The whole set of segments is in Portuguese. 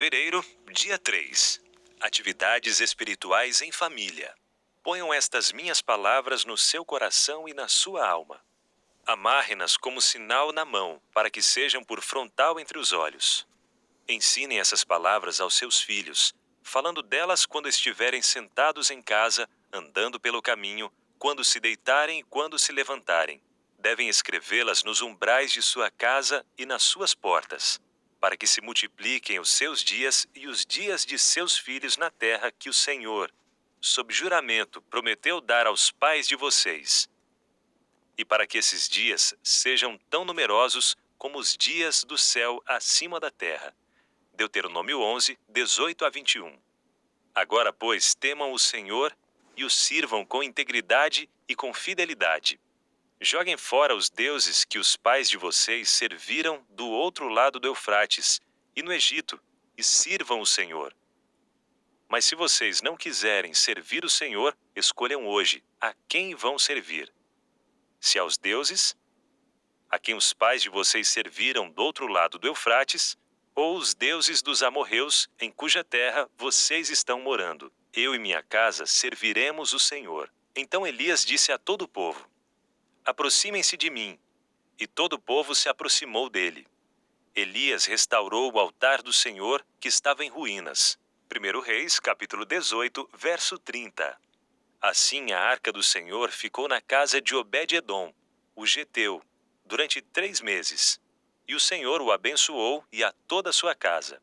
fevereiro, dia 3. Atividades espirituais em família. Ponham estas minhas palavras no seu coração e na sua alma. Amarre-nas como sinal na mão, para que sejam por frontal entre os olhos. Ensinem essas palavras aos seus filhos, falando delas quando estiverem sentados em casa, andando pelo caminho, quando se deitarem e quando se levantarem. Devem escrevê-las nos umbrais de sua casa e nas suas portas, para que se multipliquem os seus dias e os dias de seus filhos na terra que o Senhor, sob juramento, prometeu dar aos pais de vocês. E para que esses dias sejam tão numerosos como os dias do céu acima da terra. Deuteronômio 11, 18 a 21. Agora, pois, temam o Senhor e o sirvam com integridade e com fidelidade. Joguem fora os deuses que os pais de vocês serviram do outro lado do Eufrates e no Egito, e sirvam o Senhor. Mas se vocês não quiserem servir o Senhor, escolham hoje a quem vão servir. Se aos deuses, a quem os pais de vocês serviram do outro lado do Eufrates, ou os deuses dos amorreus, em cuja terra vocês estão morando. Eu e minha casa serviremos o Senhor. Então Elias disse a todo o povo: aproximem-se de mim. E todo o povo se aproximou dele. Elias restaurou o altar do Senhor, que estava em ruínas. 1 Reis, capítulo 18, verso 30. Assim a arca do Senhor ficou na casa de Obed-edom, o geteu, durante 3 meses. E o Senhor o abençoou e a toda a sua casa.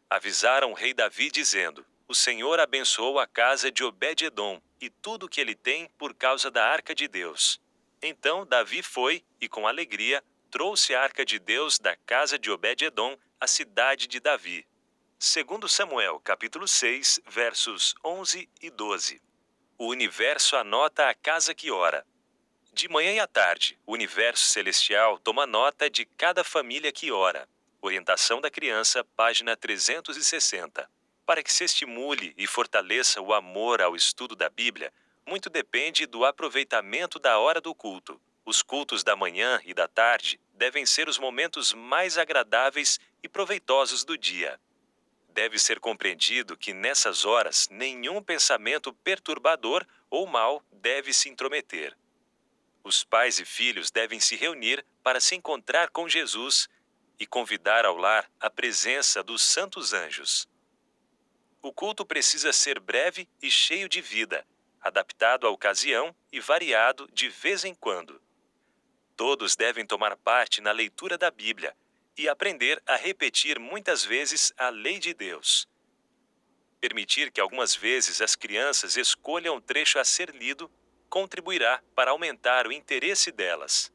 Avisaram o rei Davi dizendo: o Senhor abençoou a casa de Obed-edom e tudo o que ele tem por causa da arca de Deus. Então Davi foi, e com alegria, trouxe a arca de Deus da casa de Obed-edom à cidade de Davi. 2 Samuel, capítulo 6, versos 11 e 12. O universo anota a casa que ora. De manhã e à tarde, o universo celestial toma nota de cada família que ora. Orientação da criança, página 360. Para que se estimule e fortaleça o amor ao estudo da Bíblia, muito depende do aproveitamento da hora do culto. Os cultos da manhã e da tarde devem ser os momentos mais agradáveis e proveitosos do dia. Deve ser compreendido que nessas horas nenhum pensamento perturbador ou mau deve se intrometer. Os pais e filhos devem se reunir para se encontrar com Jesus e convidar ao lar a presença dos santos anjos. O culto precisa ser breve e cheio de vida, adaptado à ocasião e variado de vez em quando. Todos devem tomar parte na leitura da Bíblia e aprender a repetir muitas vezes a lei de Deus. Permitir que algumas vezes as crianças escolham um trecho a ser lido contribuirá para aumentar o interesse delas.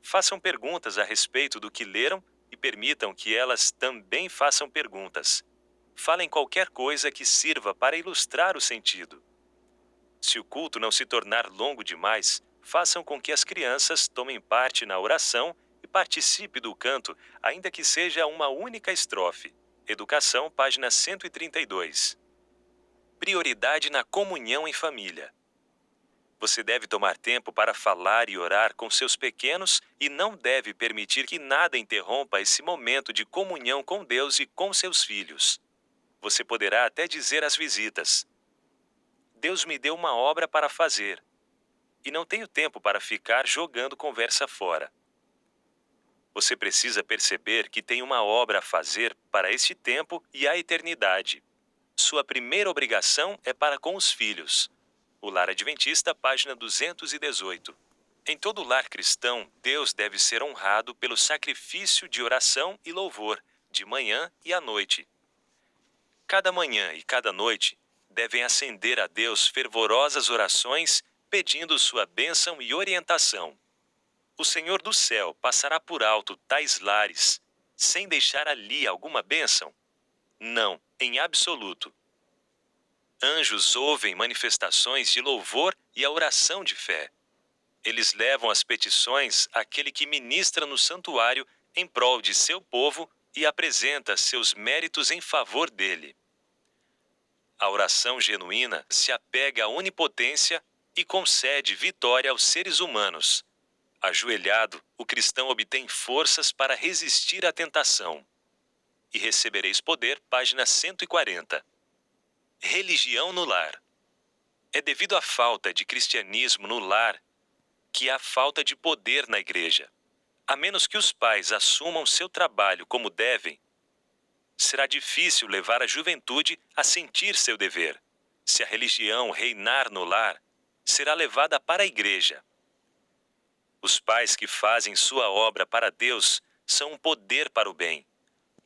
Façam perguntas a respeito do que leram e permitam que elas também façam perguntas. Falem qualquer coisa que sirva para ilustrar o sentido. Se o culto não se tornar longo demais, façam com que as crianças tomem parte na oração e participe do canto, ainda que seja uma única estrofe. Educação, página 132. Prioridade na comunhão em família. Você deve tomar tempo para falar e orar com seus pequenos e não deve permitir que nada interrompa esse momento de comunhão com Deus e com seus filhos. Você poderá até dizer às visitas: Deus me deu uma obra para fazer, e não tenho tempo para ficar jogando conversa fora. Você precisa perceber que tem uma obra a fazer para este tempo e a eternidade. Sua primeira obrigação é para com os filhos. O Lar Adventista, página 218. Em todo lar cristão, Deus deve ser honrado pelo sacrifício de oração e louvor, de manhã e à noite. Cada manhã e cada noite, devem acender a Deus fervorosas orações, pedindo sua bênção e orientação. O Senhor do céu passará por alto tais lares, sem deixar ali alguma bênção? Não, em absoluto. Anjos ouvem manifestações de louvor e a oração de fé. Eles levam as petições àquele que ministra no santuário em prol de seu povo e apresenta seus méritos em favor dele. A oração genuína se apega à onipotência e concede vitória aos seres humanos. Ajoelhado, o cristão obtém forças para resistir à tentação. e recebereis poder, página 140. Religião no lar. É devido à falta de cristianismo no lar que há falta de poder na igreja. A menos que os pais assumam seu trabalho como devem, será difícil levar a juventude a sentir seu dever. Se a religião reinar no lar, será levada para a igreja. Os pais que fazem sua obra para Deus são um poder para o bem.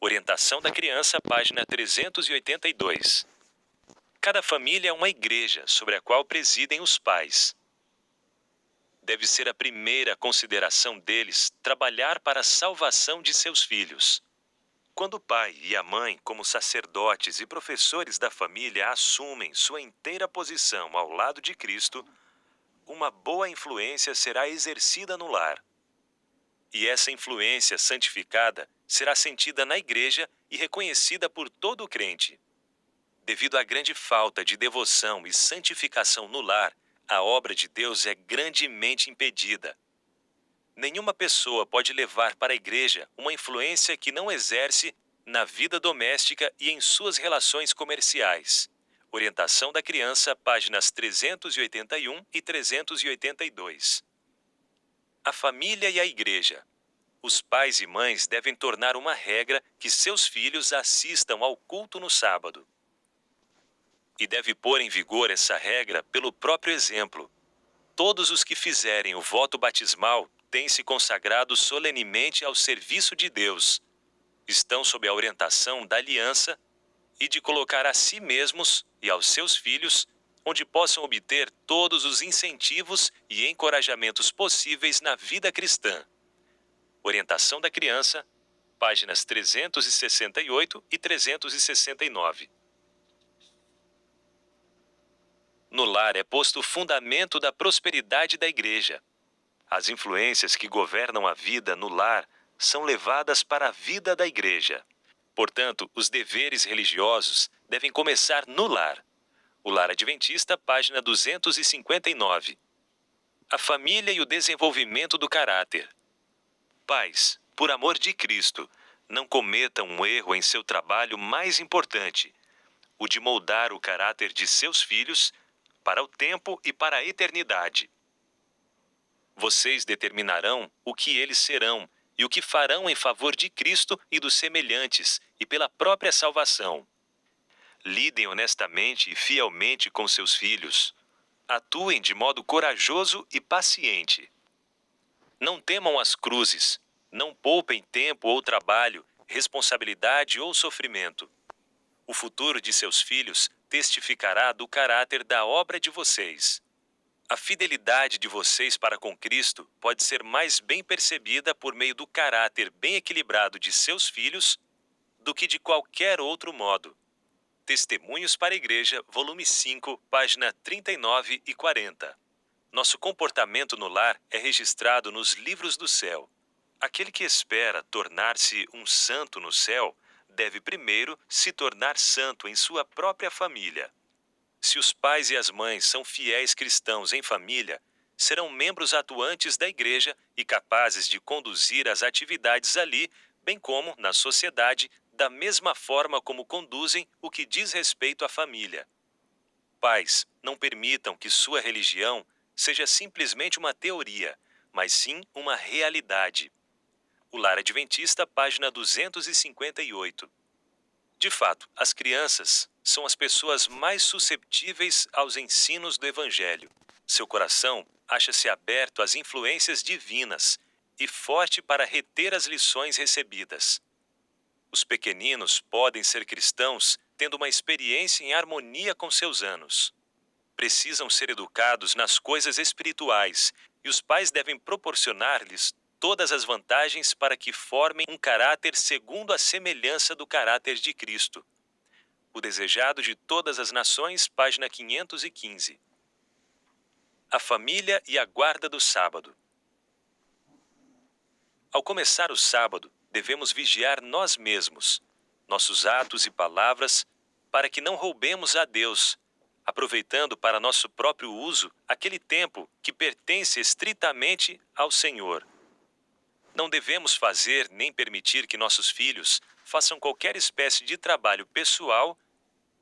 Orientação da criança, página 382. Cada família é uma igreja sobre a qual presidem os pais. Deve ser a primeira consideração deles trabalhar para a salvação de seus filhos. Quando o pai e a mãe, como sacerdotes e professores da família, assumem sua inteira posição ao lado de Cristo, uma boa influência será exercida no lar. E essa influência santificada será sentida na igreja e reconhecida por todo o crente. Devido à grande falta de devoção e santificação no lar, a obra de Deus é grandemente impedida. Nenhuma pessoa pode levar para a igreja uma influência que não exerce na vida doméstica e em suas relações comerciais. Orientação da criança, páginas 381 e 382. A família e a igreja. Os pais e mães devem tornar uma regra que seus filhos assistam ao culto no sábado. E deve pôr em vigor essa regra pelo próprio exemplo. Todos os que fizerem o voto batismal têm se consagrado solenemente ao serviço de Deus. Estão sob a orientação da aliança e de colocar a si mesmos e aos seus filhos, onde possam obter todos os incentivos e encorajamentos possíveis na vida cristã. Orientação da criança, páginas 368 e 369. No lar é posto o fundamento da prosperidade da igreja. As influências que governam a vida no lar são levadas para a vida da igreja. Portanto, os deveres religiosos devem começar no lar. O Lar Adventista, página 259. A família e o desenvolvimento do caráter. Pais, por amor de Cristo, não cometam um erro em seu trabalho mais importante, o de moldar o caráter de seus filhos para o tempo e para a eternidade. Vocês determinarão o que eles serão e o que farão em favor de Cristo e dos semelhantes e pela própria salvação. Lidem honestamente e fielmente com seus filhos. Atuem de modo corajoso e paciente. Não temam as cruzes. Não poupem tempo ou trabalho, responsabilidade ou sofrimento. O futuro de seus filhos testificará do caráter da obra de vocês. A fidelidade de vocês para com Cristo pode ser mais bem percebida por meio do caráter bem equilibrado de seus filhos do que de qualquer outro modo. Testemunhos para a Igreja, volume 5, página 39 e 40. Nosso comportamento no lar é registrado nos livros do céu. Aquele que espera tornar-se um santo no céu deve primeiro se tornar santo em sua própria família. Se os pais e as mães são fiéis cristãos em família, serão membros atuantes da igreja e capazes de conduzir as atividades ali, bem como na sociedade, da mesma forma como conduzem o que diz respeito à família. Pais, não permitam que sua religião seja simplesmente uma teoria, mas sim uma realidade. O Lar Adventista, página 258. De fato, as crianças são as pessoas mais susceptíveis aos ensinos do Evangelho. Seu coração acha-se aberto às influências divinas e forte para reter as lições recebidas. Os pequeninos podem ser cristãos tendo uma experiência em harmonia com seus anos. Precisam ser educados nas coisas espirituais e os pais devem proporcionar-lhes todas as vantagens para que formem um caráter segundo a semelhança do caráter de Cristo. O Desejado de Todas as Nações, página 515. A família e a guarda do sábado. Ao começar o sábado, devemos vigiar nós mesmos, nossos atos e palavras, para que não roubemos a Deus, aproveitando para nosso próprio uso aquele tempo que pertence estritamente ao Senhor. Não devemos fazer nem permitir que nossos filhos façam qualquer espécie de trabalho pessoal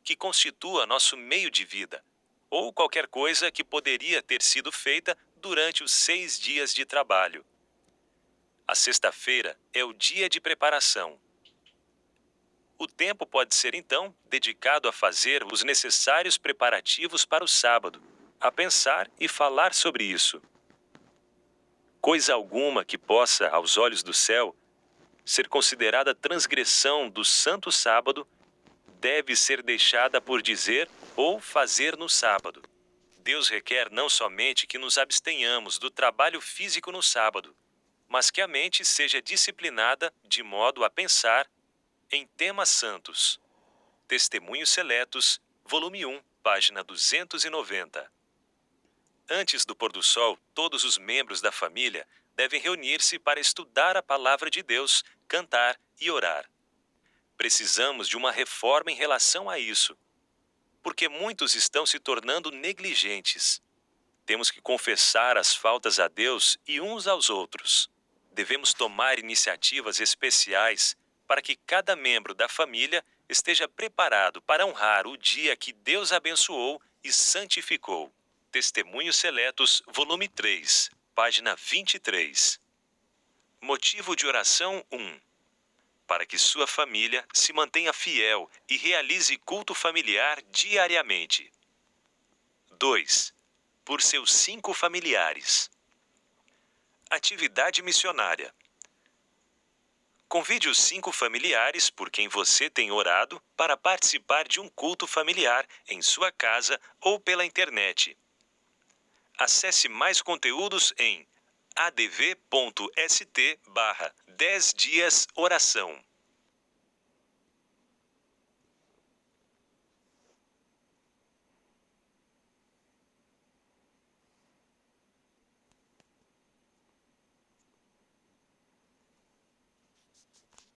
que constitua nosso meio de vida, ou qualquer coisa que poderia ter sido feita durante os 6 dias de trabalho. A sexta-feira é o dia de preparação. O tempo pode ser, então, dedicado a fazer os necessários preparativos para o sábado, a pensar e falar sobre isso. Coisa alguma que possa, aos olhos do céu, ser considerada transgressão do santo sábado deve ser deixada por dizer ou fazer no sábado. Deus requer não somente que nos abstenhamos do trabalho físico no sábado, mas que a mente seja disciplinada de modo a pensar em temas santos. Testemunhos Seletos, volume 1, página 290. Antes do pôr do sol, todos os membros da família devem reunir-se para estudar a palavra de Deus, cantar e orar. Precisamos de uma reforma em relação a isso, porque muitos estão se tornando negligentes. Temos que confessar as faltas a Deus e uns aos outros. Devemos tomar iniciativas especiais para que cada membro da família esteja preparado para honrar o dia que Deus abençoou e santificou. Testemunhos Seletos, volume 3, página 23. Motivo de oração 1. Para que sua família se mantenha fiel e realize culto familiar diariamente. 2. Por seus 5 familiares. Atividade missionária. Convide os 5 familiares por quem você tem orado para participar de um culto familiar em sua casa ou pela internet. Acesse mais conteúdos em adv.st/10 dias oração.